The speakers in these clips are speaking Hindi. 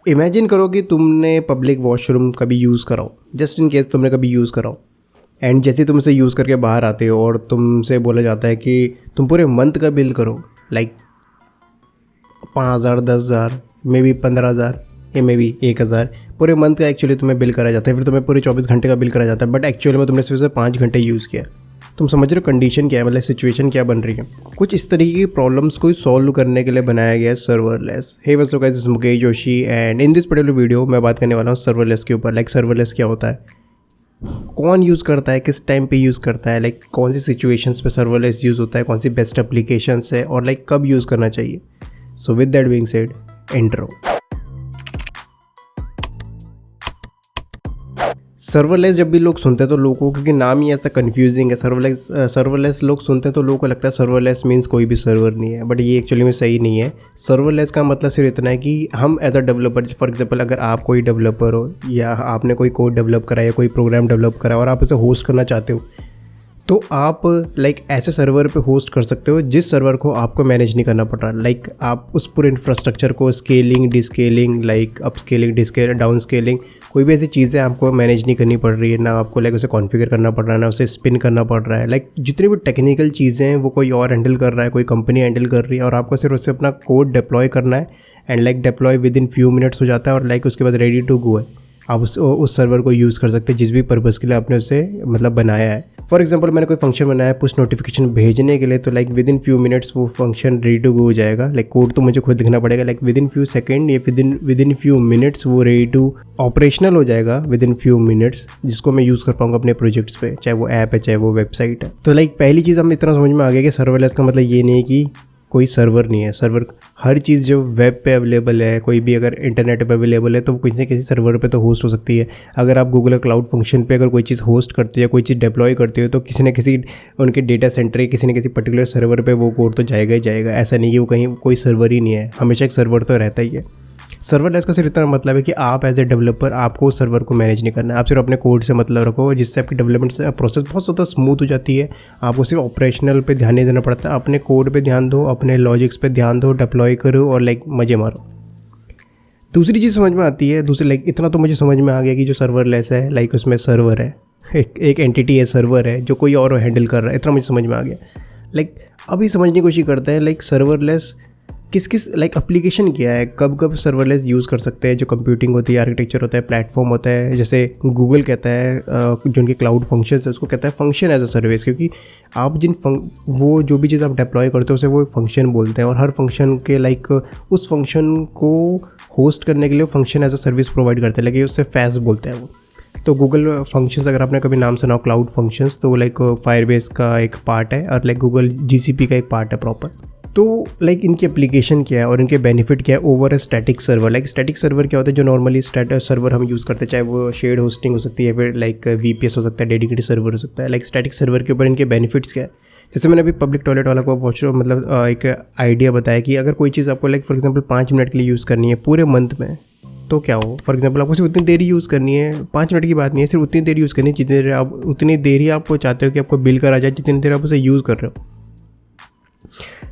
इमेजिन करो कि तुमने पब्लिक वॉशरूम कभी यूज़ करा हो, जस्ट इन केस तुमने कभी यूज़ करा हो, एंड जैसे तुम इसे यूज़ करके बाहर आते हो और तुमसे बोला जाता है कि तुम पूरे मंथ का बिल करो, लाइक 5,000, 10,000, मे बी 15,000 या मे बी 1,000 पूरे मंथ का एक्चुअली तुम्हें बिल करा जाता है। फिर तुम्हें पूरे 24 घंटे का बिल करा जाता है, बट एक्चुअली में तुमने सिर्फ से 5 घंटे यूज़ किया। तुम समझ रहे हो कंडीशन क्या है, मतलब सिचुएशन क्या बन रही है। कुछ इस तरीके की प्रॉब्लम्स को सॉल्व करने के लिए बनाया गया है serverless. Hey what's up guys, this is Mukesh Joshi and in this particular video मैं बात करने वाला हूँ सर्वरलेस के ऊपर। लाइक सर्वरलेस क्या होता है, कौन यूज़ करता है, किस टाइम पे यूज़ करता है, लाइक कौन सी सिचुएशंस पे सर्वरलेस यूज़ होता है, कौन सी बेस्ट एप्लीकेशंस है और लाइक कब यूज़ करना चाहिए। So with that being said, intro. Serverless जब भी लोग सुनते हैं तो लोगों को, क्योंकि नाम ही ऐसा कंफ्यूजिंग है, सर्वरलेस लोग सुनते हैं तो लोगों को लगता है सर्वरलेस मीन्स कोई भी सर्वर नहीं है, बट ये एक्चुअली में सही नहीं है। सर्वरलेस का मतलब सिर्फ इतना है कि हम as a developer, for example अगर आप कोई डेवलपर हो या आपने कोई कोड डेवलप करा या कोई प्रोग्राम डेवलप करा और आप उसे होस्ट करना चाहते हो, तो आप लाइक ऐसे सर्वर पे होस्ट कर सकते हो जिस सर्वर को आपको मैनेज नहीं करना पड़ रहा। लाइक आप उस पूरे इंफ्रास्ट्रक्चर को scaling, descaling, like up scaling, down scaling, कोई भी ऐसी चीज़ें आपको मैनेज नहीं करनी पड़ रही है, ना आपको लाइक उसे कॉन्फ़िगर करना पड़ रहा है, ना उसे स्पिन करना पड़ रहा है। लाइक जितनी भी टेक्निकल चीज़ें हैं वो कोई और हैंडल कर रहा है, कोई कंपनी हैंडल कर रही है, और आपको सिर्फ उससे अपना कोड डिप्लॉय करना है and like deploy with in few minutes हो जाता है और लाइक उसके बाद रेडी टू गो है। आप उस सर्वर को यूज़ कर सकते हैं जिस भी पर्पज़ के लिए आपने उसे मतलब बनाया है। फॉर एग्जांपल मैंने कोई फंक्शन बनाया है पुश नोटिफिकेशन भेजने के लिए, तो like with in few minutes वो फंक्शन रेडी टू गो हो जाएगा। लाइक कोड तो मुझे खुद लिखना पड़ेगा, like with in few second या विद इन फ्यू मिनट्स वो रेडी टू ऑपरेशनल हो जाएगा विद इन फ्यू मिनट्स, जिसको मैं यूज़ कर पाऊंगा अपने प्रोजेक्ट्स पे, चाहे वो ऐप है चाहे वो वेबसाइट है। तो लाइक पहली चीज़ हमें इतना समझ में आ गया कि सर्वरलेस का मतलब ये नहीं है कि कोई सर्वर नहीं है। सर्वर हर चीज़ जो वेब पे अवेलेबल है, कोई भी अगर इंटरनेट पे अवेलेबल है तो किसी न किसी सर्वर पे तो होस्ट हो सकती है। अगर आप गूगल क्लाउड फंक्शन पे अगर कोई चीज़ होस्ट करते हो या कोई चीज़ डिप्लॉय करते हो तो किसी न किसी उनके डेटा सेंटर या किसी न किसी पर्टिकुलर सर्वर पे वो कोड तो जाएगा ही जाएगा। ऐसा नहीं कि वो कहीं कोई सर्वर ही नहीं है, हमेशा एक सर्वर तो रहता ही है। सर्वरलेस का सिर्फ इतना मतलब है कि आप एज ए डेवलपर आपको उस सर्वर को मैनेज नहीं करना है, आप सिर्फ अपने कोड से मतलब रखो, जिससे आपकी डेवलपमेंट प्रोसेस बहुत ज़्यादा स्मूथ हो जाती है। आपको सिर्फ ऑपरेशनल पे ध्यान नहीं देना पड़ता, अपने कोड पे ध्यान दो, अपने लॉजिक्स पे ध्यान दो, डिप्लॉय करो और लाइक मज़े मारो। दूसरी चीज़ समझ में आती है, दूसरी लाइक इतना तो मुझे समझ में आ गया कि जो सर्वरलेस है लाइक उसमें सर्वर है, एक एंटिटी है, सर्वर है जो कोई और हैंडल कर रहा है, इतना मुझे समझ में आ गया। लाइक अभी समझने की कोशिश करते हैं लाइक सर्वरलेस किस लाइक एप्लीकेशन क्या है, कब कब सर्वरलेस यूज़ कर सकते हैं। जो कंप्यूटिंग होती है, आर्किटेक्चर होता है, प्लेटफॉर्म होता है, जैसे गूगल कहता है जो उनके क्लाउड फंक्शंस है उसको कहता है फंक्शन एज अ सर्विस, क्योंकि आप वो जो भी चीज़ आप डिप्लॉय करते हो उसे वो फंक्शन बोलते हैं, और हर फंक्शन के लाइक उस फंक्शन को होस्ट करने के लिए function as a service provide करते हैं, लेकिन उससे फैस बोलते हैं वो। तो गूगल फंक्शंस अगर आपने कभी नाम सुना हो क्लाउड फंक्शंस, तो लाइक फायरबेस का एक पार्ट है और लाइक गूगल GCP का एक पार्ट है प्रॉपर। तो लाइक इनकी एप्लीकेशन क्या है और इनके बेनिफिट क्या है over a static server. Like static server क्या होता है, जो नॉर्मली सर्वर हम यूज़ करते हैं, चाहे वो शेयर्ड होस्टिंग हो सकती है, फिर लाइक VPS हो सकता है, डेडिकेटेड सर्वर हो सकता है। लाइक स्टैटिक सर्वर के ऊपर इनके बेनिफिट्स क्या है, जैसे मैंने अभी पब्लिक टॉयलेट वाला को वॉशरूम मतलब एक आइडिया बताया कि अगर कोई चीज़ आपको लाइक फॉर एग्जाम्पल 5 मिनट के लिए यूज़ करनी है पूरे मंथ में, तो क्या हो, फॉर एग्जांपल आपको सिर्फ उतनी देर ही यूज़ करनी है, 5 मिनट की बात नहीं है, सिर्फ उतनी देर यूज़ करनी है जितनी देर आप उतनी देर ही आपको चाहते हो कि आपको बिल करा जाए, जितनी देर आप उसे यूज़ कर रहे हो।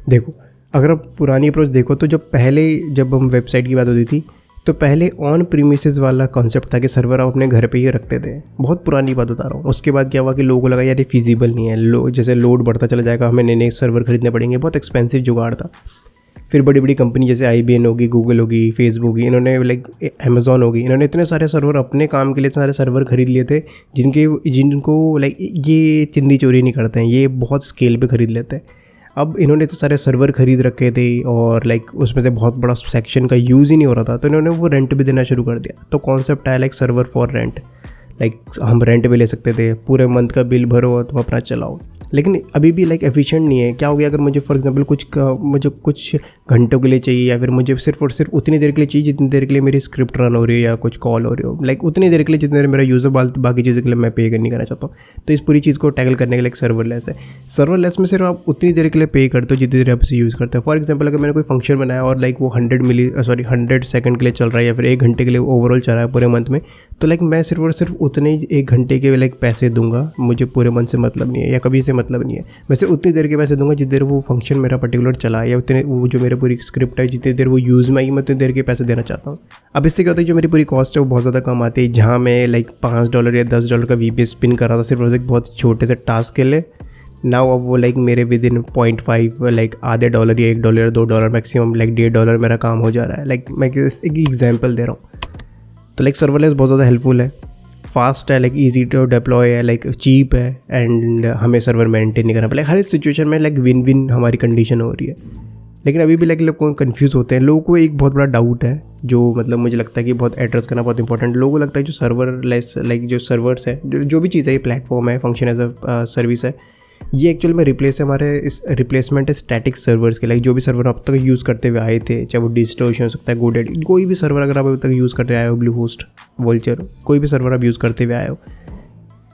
देखो अगर आप पुरानी अप्रोच देखो तो जब हम वेबसाइट की बात होती थी तो पहले ऑन प्रीमिसेस वाला कॉन्सेप्ट था कि सर्वर आप अपने घर पे ही रखते थे। बहुत पुरानी बात बता रहा हूँ। उसके बाद क्या हुआ कि लोगों को लगा यार ये फिजिबल नहीं है, जैसे लोड बढ़ता चला जाएगा, हमें नए नए सर्वर खरीदने पड़ेंगे, बहुत एक्सपेंसिव जुगाड़ था। फिर बड़ी बड़ी कंपनी जैसे IBM होगी, गूगल होगी, फेसबुक होगी, इन्होंने लाइक अमेज़ॉन होगी, इन्होंने इतने सारे सर्वर अपने काम के लिए सारे सर्वर खरीद लिए थे जिनको लाइक ये चिंदी चोरी नहीं करते हैं, ये बहुत स्केल पे खरीद लेते हैं। अब इन्होंने तो सारे सर्वर खरीद रखे थे और लाइक उसमें से बहुत बड़ा सेक्शन का यूज़ ही नहीं हो रहा था, तो इन्होंने वो रेंट भी देना शुरू कर दिया। तो कॉन्सेप्ट आया like server for rent, like हम रेंट पे ले सकते थे, पूरे मंथ का बिल भरो तो अपना चलाओ। लेकिन अभी भी लाइक एफिशिएंट नहीं है। क्या हो गया, अगर मुझे फॉर एग्जांपल मुझे कुछ घंटों के लिए चाहिए, या फिर मुझे सिर्फ और सिर्फ उतनी देर के लिए चाहिए जितनी देर के लिए मेरी स्क्रिप्ट रन हो रही है या कुछ कॉल हो रही हो, लाइक उतनी देर के लिए जितनी देर मेरा यूज़र बाकी चीज़ों के लिए मैं पे नहीं करना चाहता हूँ। तो इस पूरी चीज़ को टैकल करने के लिए एक सर्वरलेस है। सर्वरलेस में सिर्फ आप उतनी देर के लिए पे करते हो जितनी देर आप इसे यूज़ करते हो। फॉर एग्जाम्पल अगर मैंने कोई फंक्शन बनाया और लाइक वो 100 सेकंड के लिए चल रहा है या फिर 1 घंटे के लिए ओवरऑल चल रहा है पूरे मंथ में, तो लाइक मैं सिर्फ और सिर्फ उतने ही 1 घंटे के लाइक पैसे दूंगा, मुझे पूरे मंथ से मतलब नहीं है या कभी से मतलब नहीं है। मैं सिर्फ उतनी देर के पैसे दूंगा जितनी देर वो फंक्शन मेरा पर्टिकुलर चला है या उतने वो जो मेरे मेरी पूरी स्क्रिप्ट है, जितनी देर वो यूज़ में आई मैं उतनी देर के पैसे देना चाहता हूँ। अब इससे क्या होता है, जो मेरी पूरी कॉस्ट है वो बहुत ज़्यादा कम आती है। जहाँ मैं लाइक $5 या $10 का VPS स्पिन कर रहा था सिर्फ एक बहुत छोटे से टास्क के लिए, नाउ अब वो लाइक मेरे विद इन 0.5 लाइक आधे डॉलर या $1 या $2 मैक्सिमम लाइक $1.5 मेरा काम हो जा रहा है। लाइक मैं एक एग्जाम्पल दे रहा हूँ। तो लाइक सर्वरलेस बहुत ज़्यादा हेल्पफुल है, फास्ट है, लाइक इजी टू डिप्लॉय है, लाइक चीप है, एंड हमें सर्वर मेंटेन नहीं करना पड़ेगा। हर सिचुएशन में लाइक विन विन हमारी कंडीशन हो रही है। लेकिन अभी भी लाइक लोग कन्फ्यूज़ होते हैं। लोगों को एक बहुत बड़ा डाउट है जो मतलब मुझे लगता है कि बहुत एड्रेस करना बहुत इंपॉर्टेंट। लोगों को लगता है जो सर्वरलेस लाइक जो सर्वर्स है, जो भी चीज़ है, ये प्लेटफॉर्म है, फंक्शन एज अ सर्विस है, ये एक्चुअल में रिप्लेसमेंट है स्टैटिक सर्वर्स के। लाइक जो भी सर्वर आप तक यूज़ करते हुए आए थे, चाहे वो डिस्टोशन हो सकता है, GoDaddy, कोई भी सर्वर अगर आप अभी तक यूज़ करते आए हो, ब्लूहोस्ट, वल्चर, कोई भी सर्वर आप यूज़ करते हुए आए हो,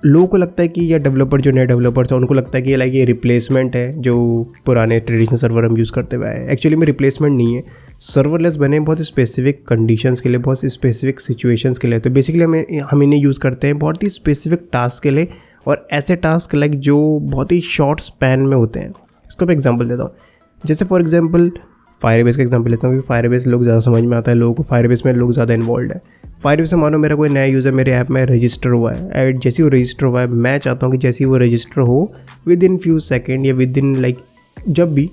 लोगों को लगता है कि ये डेवलपर जो नए डेवलपर्स हैं उनको लगता है कि लाइक ये रिप्लेसमेंट है जो पुराने ट्रेडिशनल सर्वर हम यूज़ करते हुए आए। एक्चुअली में रिप्लेसमेंट नहीं है। सर्वरलेस बने बहुत स्पेसिफिक कंडीशंस के लिए, बहुत स्पेसिफिक सिचुएशंस के लिए। तो बेसिकली हम इन्हें यूज़ करते हैं बहुत ही स्पेसिफिक टास्क के लिए, और ऐसे टास्क लाइक जो बहुत ही शॉर्ट स्पैन में होते हैं। इसको मैं एग्जांपल देता हूँ। जैसे फॉर एग्जांपल फायरबेस का एग्जांपल लेता हूँ, क्योंकि फायरबेस लोग ज़्यादा समझ में आता है लोगों को, फायरबेस में लोग ज़्यादा इन्वॉल्व है। फायरबेस से मानो मेरा कोई नया यूज़र मेरे ऐप में रजिस्टर हुआ है, जैसे वो रजिस्टर हुआ है, मैं चाहता हूँ कि जैसे ही वो रजिस्टर हो विद इन फ्यू सेकेंड या विद इन लाइक जब भी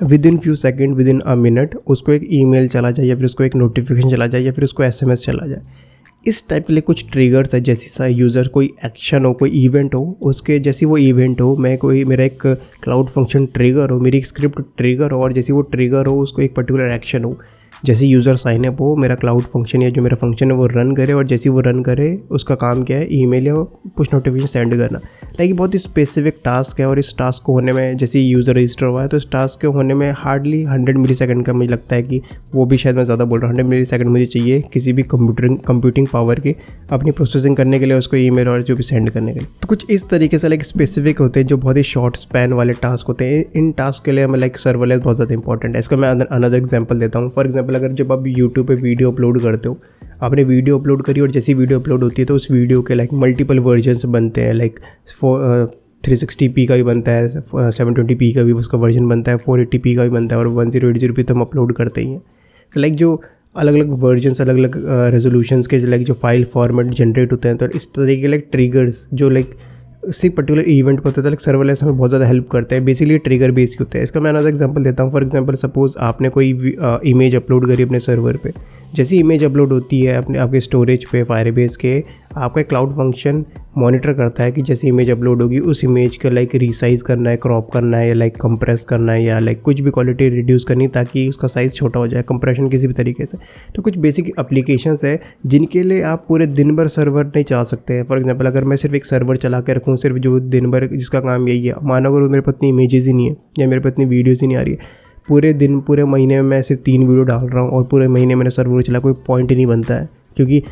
with in few second, with in a minute उसको एक ईमेल चला जाए, या फिर उसको एक नोटिफिकेशन चला जाए, या फिर उसको SMS चला जाए। इस टाइप के लिए कुछ ट्रिगर्स है। जैसे सा यूज़र कोई एक्शन हो, कोई इवेंट हो, उसके जैसी वो इवेंट हो, मेरा एक क्लाउड फंक्शन ट्रिगर हो, मेरी एक स्क्रिप्ट ट्रिगर हो, और जैसे वो ट्रिगर हो उसको एक पर्टिकुलर एक्शन हो, जैसे यूज़र साइन अप हो, मेरा क्लाउड फंक्शन या जो मेरा फंक्शन है वो रन करे, और जैसे वो रन करे उसका काम क्या है, ईमेल या पुश नोटिफिकेशन सेंड करना। लाइक बहुत ही स्पेसिफिक टास्क है, और इस टास्क को होने में, जैसे यूज़र रजिस्टर हुआ है तो इस टास्क के होने में हार्डली 100 मिली सेकंड का मुझे लगता है कि वो भी शायद मैं ज़्यादा बोल रहा हूँ, 100 मिली सेकंड मुझे चाहिए किसी भी कंप्यूटिंग पावर की अपनी प्रोसेसिंग करने के लिए, उसको ईमेल और जो भी सेंड करने के लिए। तो कुछ इस तरीके से लाइक स्पेसिफिक होते हैं जो बहुत ही शॉर्ट स्पैन वाले टास्क होते हैं। इन टास्क के लिए हमें लाइक सर्वरलेस बहुत ज़्यादा इंपॉर्टेंट है। इसका मैं अनदर एग्जाम्पल देता हूँ। फॉर एग्जाम्पल अगर जब आप यूट्यूब पे वीडियो अपलोड करते हो, आपने वीडियो अपलोड करी और जैसी वीडियो अपलोड होती है तो उस वीडियो के लाइक मल्टीपल वर्जन्स बनते हैं। लाइक 360p का भी बनता है, 720p का भी उसका वर्जन बनता है, 480p का भी बनता है, और 1080p तो हम अपलोड करते ही हैं। तो लाइक जो अलग अलग वर्जन्स, अलग अलग रेजोल्यूशंस के लाइक जो फाइल फॉर्मेट जनरेट होते हैं, तो इस तरीके के लाइक ट्रिगर्स जो लाइक उसी पर्टिकुलर इवेंट पर होता है, लाइक सर्वरलेस हमें बहुत ज़्यादा हेल्प करते हैं। बेसिकली ट्रिगर बेस्ड होते हैं। इसका मैं अनदर एग्जांपल देता हूँ। फॉर एग्जांपल सपोज आपने कोई इमेज अपलोड करी अपने सर्वर पे, जैसी इमेज अपलोड होती है अपने आपके स्टोरेज पे फायरबेस के, आपका क्लाउड फंक्शन मॉनिटर करता है कि जैसी इमेज अपलोड होगी उस इमेज का लाइक रीसाइज़ करना है, क्रॉप करना है, या लाइक कंप्रेस करना है, या लाइक कुछ भी क्वालिटी रिड्यूस करनी ताकि उसका साइज़ छोटा हो जाए, कंप्रेशन किसी भी तरीके से। तो कुछ बेसिक एप्लीकेशंस है जिनके लिए आप पूरे दिन भर सर्वर नहीं चला सकते हैं। फॉर एग्जांपल अगर मैं सिर्फ एक सर्वर चला के रखूँ, सिर्फ जो दिन भर जिसका काम यही है, मानो अगर मेरे पास इतनी इमेजेस ही नहीं है या मेरे पास इतनी वीडियोज़ ही नहीं आ रही है, पूरे दिन पूरे महीने में मैं सिर्फ 3 वीडियो डाल रहा हूँ और पूरे महीने मैंने सर्वर चला, कोई पॉइंट ही नहीं बनता है। क्योंकि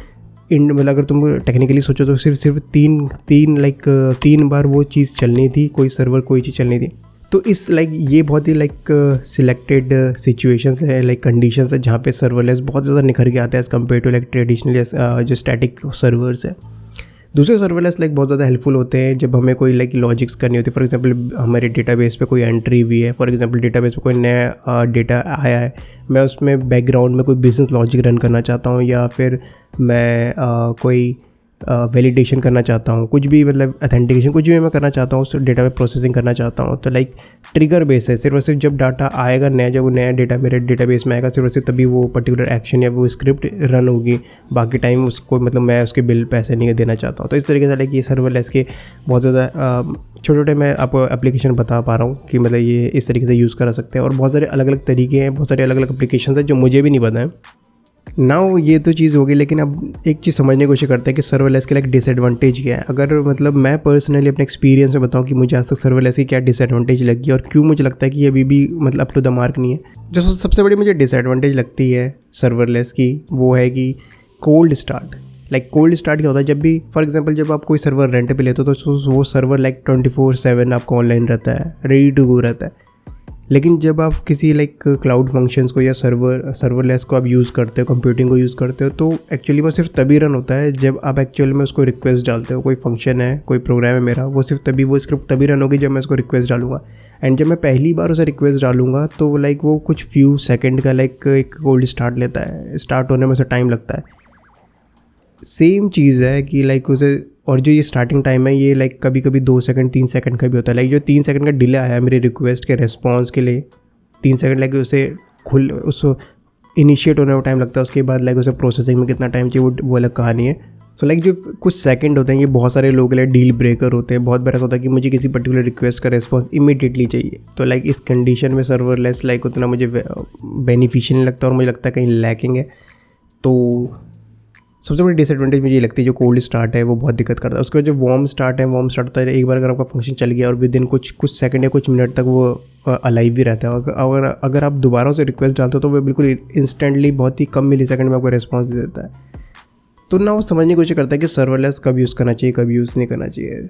मतलब अगर तुम टेक्निकली सोचो तो सिर्फ तीन बार वो चीज़ चलनी थी, कोई सर्वर कोई चीज़ चलनी थी। तो इस लाइक ये बहुत ही लाइक सिलेक्टेड सिचुएशंस है, लाइक कंडीशंस है जहाँ पे सर्वरलेस बहुत ज़्यादा निखर के आता है as compare to like traditional जो स्टैटिक सर्वर्स है। दूसरे सर्वरलेस लाइक बहुत ज़्यादा हेल्पफुल होते हैं जब हमें कोई लाइक लॉजिक्स करनी होती है। फॉर एग्जांपल हमारे डेटाबेस पे कोई एंट्री भी है, फॉर एग्जांपल डेटाबेस पे कोई नया डेटा आया है, मैं उसमें बैकग्राउंड में कोई बिजनेस लॉजिक रन करना चाहता हूँ, या फिर मैं कोई वैलिडेशन करना चाहता हूँ, कुछ भी मतलब अथेंटिकेशन कुछ भी मैं करना चाहता हूँ, उस डेटा पे प्रोसेसिंग करना चाहता हूँ। तो लाइक ट्रिगर बेस है, सिर्फ और सिर्फ जब डाटा आएगा नया, जब वो नया डेटा मेरे डेटाबेस में आएगा सिर्फ और सिर्फ तभी वो पर्टिकुलर एक्शन या वो स्क्रिप्ट रन होगी। बाकी टाइम उसको मतलब मैं उसके बिल पैसे नहीं देना चाहता हूँ। तो इस तरीके से लाइक ये सर्वरलेस के बहुत ज़्यादा छोटे छोटे मैं आपको एप्लीकेशन बता पा रहा हूँ कि मतलब ये इस तरीके से यूज़ करा सकते हैं। और बहुत सारे अलग अलग तरीके हैं, बहुत सारे अलग अलग एप्लीकेशन हैं जो मुझे भी नहीं पता है। नाउ ये तो चीज़ होगी, लेकिन अब एक चीज़ समझने की कोशिश करते हैं कि सर्वरलेस के लाइक डिसएडवांटेज क्या है। अगर मतलब मैं पर्सनली अपने एक्सपीरियंस में बताऊं कि मुझे आज तक सर्वरलेस की क्या डिसएडवांटेज लगी और क्यों मुझे लगता है कि ये अभी भी मतलब अप टू द मार्क नहीं है। जो सबसे बड़ी मुझे डिसएडवांटेज लगती है सर्वरलेस की वो है कि cold start. Like cold start क्या होता है, जब भी फॉर एग्जांपल जब आप कोई सर्वर रेंट पे लेते हो तो वो सर्वर लाइक 24/7 आपका ऑनलाइन रहता है, रेडी टू गो रहता है। लेकिन जब आप किसी लाइक क्लाउड फंक्शंस को या सर्वरलेस को आप यूज़ करते हो, कंप्यूटिंग को यूज़ करते हो, तो एक्चुअली में सिर्फ तभी रन होता है जब आप एक्चुअली में उसको रिक्वेस्ट डालते हो। कोई फंक्शन है, कोई प्रोग्राम है मेरा, वो स्क्रिप्ट तभी रन होगी जब मैं उसको रिक्वेस्ट डालूंगा। एंड जब मैं पहली बार उसे रिक्वेस्ट डालूंगा तो लाइक वो कुछ फ्यू सेकेंड का लाइक एक कोल्ड स्टार्ट लेता है, स्टार्ट होने में उसे टाइम लगता है। सेम चीज़ है कि लाइक उसे, और जो ये स्टार्टिंग टाइम है ये लाइक कभी कभी 2 सेकंड 3 सेकंड का भी होता है। लाइक जो 3 सेकंड का डिले आया मेरी रिक्वेस्ट के रिस्पॉन्स के लिए, 3 सेकंड लाइक उसे उसको इनिशिएट होने में टाइम लगता है, उसके बाद लाइक उसे प्रोसेसिंग में कितना टाइम चाहिए वो अलग कहानी है। सो लाइक जो कुछ सेकंड होते हैं ये बहुत सारे लोगों के लिए डील ब्रेकर होते हैं। बहुत बार ऐसा होता है कि मुझे किसी पर्टिकुलर रिक्वेस्ट का रिस्पॉन्स इमीडिएटली चाहिए, तो लाइक इस कंडीशन में सर्वरलेस लाइक उतना मुझे बेनिफिशियल नहीं लगता और मुझे लगता है कहीं लैकिंग है। तो सबसे बड़ी डिसएडवांटेज मुझे ये लगती है जो कोल्ड स्टार्ट है वो बहुत दिक्कत करता है। उसके बाद जो वार्म स्टार्ट होता है एक बार अगर आपका फंक्शन चल गया और विद इन कुछ सेकंड या कुछ मिनट तक वो अलाइव भी रहता है, और अगर आप दोबारा उसे रिक्वेस्ट डालते हो तो वो बिल्कुल इंस्टेंटली बहुत ही कम मिली सेकंड में आपको रिस्पॉन्स दे देता है। तो ना वो समझने की कोशिश करता है कि सर्वरलेस कब यूज़ करना चाहिए, कब यूज़ नहीं करना चाहिए।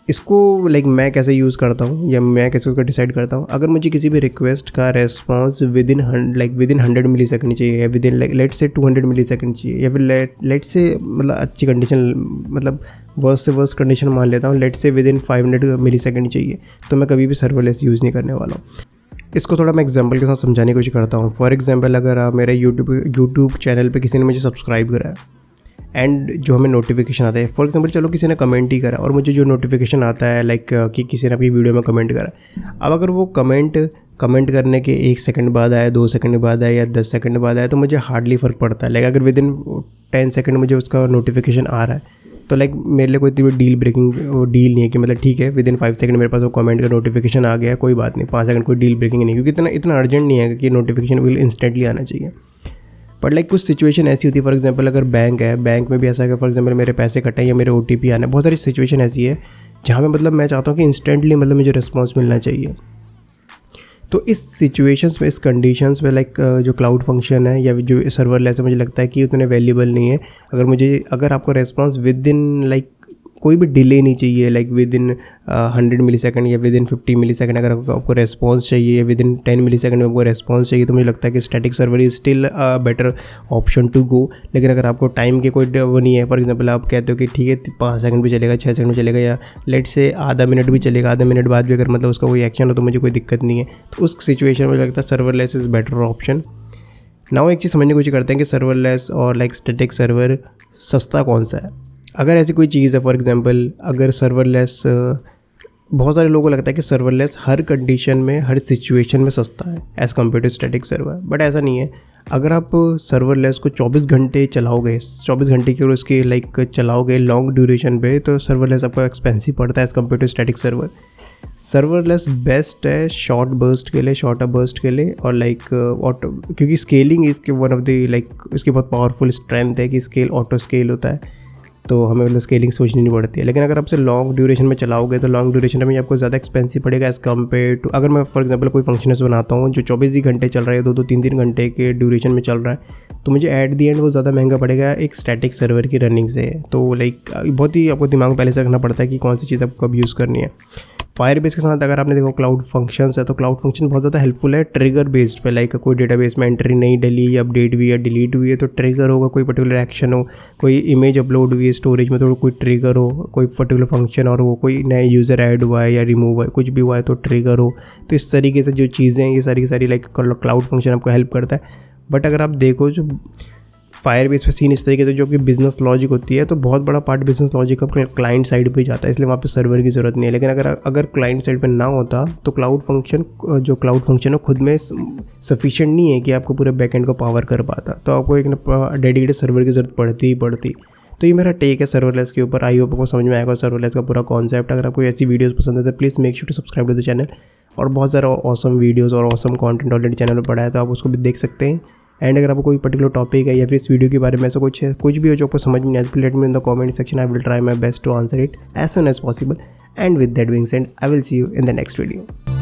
इसको लाइक मैं कैसे यूज़ करता हूँ या मैं कैसे उसको डिसाइड करता हूँ। अगर मुझे किसी भी रिक्वेस्ट का response within 100 millisecond चाहिए, या विद इन लाइक लेट से 200 मिली सेकंड चाहिए, या फिर लेट से मतलब अच्छी कंडीशन, मतलब वर्स्ट से वर्स्ट कंडीशन मान लेता हूँ, लेट से विद इन 500 मिली सेकंड चाहिए, तो मैं कभी भी सर्वरलेस यूज़ नहीं करने वाला हूँ। इसको थोड़ा मैं एग्जांपल के साथ समझाने की कोशिश करता हूँ। फॉर एग्जांपल अगर आप मेरे यूट्यूब चैनल पे किसी ने मुझे सब्सक्राइब करा है एंड जो हमें नोटिफिकेशन आता है, फॉर एग्जांपल चलो किसी ने कमेंट ही करा और मुझे जो नोटिफिकेशन आता है लाइक कि किसी ने आपकी वीडियो में कमेंट करा, अब अगर वो कमेंट करने के 1 सेकंड बाद आया, 2 सेकंड बाद आया या 10 सेकंड बाद आया तो मुझे हार्डली फ़र्क पड़ता है। लाइक अगर विद इन 10 सेकंड मुझे उसका नोटिफिकेशन आ रहा है तो लाइक मेरे लिए कोई इतनी डील ब्रेकिंग डील नहीं है कि मतलब ठीक है विद इन 5 सेकंड मेरे पास वो कमेंट का नोटिफिकेशन आ गया, कोई बात नहीं, 5 सेकंड कोई डील ब्रेकिंग नहीं, क्योंकि इतना अर्जेंट नहीं है कि नोटिफिकेशन विल इंस्टेंटली आना चाहिए। बट लाइक कुछ सिचुएशन ऐसी होती है, फॉर एग्जांपल अगर बैंक है, बैंक में भी ऐसा है कि फॉर एग्जांपल मेरे पैसे कटे या मेरे OTP आना है, बहुत सारी सिचुएशन ऐसी है जहाँ पे मतलब मैं चाहता हूँ कि इंस्टेंटली मतलब मुझे रिस्पॉन्स मिलना चाहिए। तो इस सिचुएशंस में, इस कंडीशंस में लाइक जो क्लाउड फंक्शन है या जो सर्वरलेस है मुझे लगता है कि उतने वैल्यूबल नहीं है। अगर आपको रिस्पॉन्स विद इन लाइक कोई भी डिले नहीं चाहिए, like within 100 millisecond या विद इन 50 मिली सेकंड अगर आपको रेस्पॉन्स चाहिए, विद इन 10 मिली सेकंड में आपको रेस्पॉन्स चाहिए, तो मुझे लगता है कि static server is still better option to go. लेकिन अगर आपको टाइम के कोई वो नहीं है, फॉर एग्जांपल आप कहते हो कि ठीक है 5 सेकंड भी चलेगा, 6 सेकंड भी चलेगा, या लेट से आधा मिनट भी चलेगा, आधा मिनट बाद भी अगर मतलब उसका कोई एक्शन हो तो मुझे कोई दिक्कत नहीं है, तो उस सिचुएशन में मुझे लगता है serverless is better option. Now एक चीज़ समझने की कोशिश करते हैं कि सर्वरलेस और लाइक स्टैटिक सर्वर सस्ता कौन सा है। अगर ऐसी कोई चीज़ है, फॉर एग्जांपल अगर सर्वरलेस, बहुत सारे लोगों को लगता है कि सर्वरलेस हर कंडीशन में, हर सिचुएशन में सस्ता है as compare to static server, but ऐसा नहीं है। अगर आप सर्वरलेस को 24 घंटे चलाओगे, 24 घंटे की उसके लाइक चलाओगे लॉन्ग ड्यूरेशन पे, तो सर्वरलेस आपको एक्सपेंसिव पड़ता है as compare to static server. Serverless best है शॉर्ट बर्स्ट के लिए, शॉर्टर बर्स्ट के लिए, और लाइक ऑटो, क्योंकि स्केलिंग इसके वन ऑफ द लाइक इसकी बहुत पावरफुल स्ट्रेंथ है कि ऑटो स्केल होता है, तो हमें मतलब स्केलिंग सोचनी नहीं पड़ती है। लेकिन अगर आपसे लॉन्ग ड्यूरेशन में चलाओगे तो लॉन्ग ड्यूरेशन में आपको ज़्यादा एक्सपेंसिव पड़ेगा एज़ कम्पेयर टू, अगर मैं फॉर एग्जांपल कोई फंक्शन बनाता हूँ जो 24 ही घंटे चल रहा है, 2-2, 3-3 घंटे के ड्यूरेशन में चल रहा है, तो मुझे एट दी एंड वो ज़्यादा महंगा पड़ेगा एक स्टैटिक सर्वर की रनिंग से। तो लाइक बहुत ही आपको दिमाग पहले से रखना पड़ता है कि कौन सी चीज़ आपको कब यूज़ करनी है। फायरबेस के साथ अगर आपने देखो क्लाउड फंक्शंस है, तो क्लाउड फंक्शन बहुत ज़्यादा हेल्पफुल है ट्रिगर बेस्ड पे। लाइक कोई डेटाबेस में एंट्री नहीं डली या अपडेट हुई या डिलीट हुई है तो ट्रिगर होगा, कोई पर्टिकुलर एक्शन हो, कोई इमेज अपलोड हुई है स्टोरेज में तो कोई ट्रिगर हो, कोई पर्टिकुलर फंक्शन और वो कोई नया यूज़र ऐड हुआ है या रिमूव हुआ है, कुछ भी हुआ है तो ट्रिगर हो। तो इस तरीके से जो चीज़ें हैं ये सारी की सारी लाइक क्लाउड फंक्शन आपको हेल्प करता है। बट अगर आप देखो जो फायरबेस पे सीन इस तरीके से जो कि बिज़नेस लॉजिक होती है, तो बहुत बड़ा पार्ट बिज़नेस लॉजिक का क्लाइंट साइड पे जाता है, इसलिए वहाँ पे सर्वर की ज़रूरत नहीं है। लेकिन अगर क्लाइंट साइड पे ना होता तो क्लाउड फंक्शन है खुद में सफिशिएंट नहीं है कि आपको पूरे बैकएंड को पावर कर पाता, तो आपको एक डेडिकेटेड सर्वर की ज़रूरत पड़ती। तो ये मेरा टेक है सर्वरलेस के ऊपर। आई होप आपको समझ में आएगा सर्वरलेस का पूरा कॉन्सेप्ट। अगर आपको ऐसी वीडियोस पसंद है तो please make sure to subscribe to the channel, और बहुत सारा ऑसम वीडियोस और ऑसम कंटेंट ऑलरेडी चैनल पर पड़ा है तो आप उसको भी देख सकते हैं। एंड अगर आपको कोई पर्टिकुलर टॉपिक है या फिर इस वीडियो के बारे में ऐसा कुछ भी हो जो आपको समझ में नहीं आया, let me in the comment section, I will try my best to answer it as soon as possible. And with that being said, I will see you in the next video.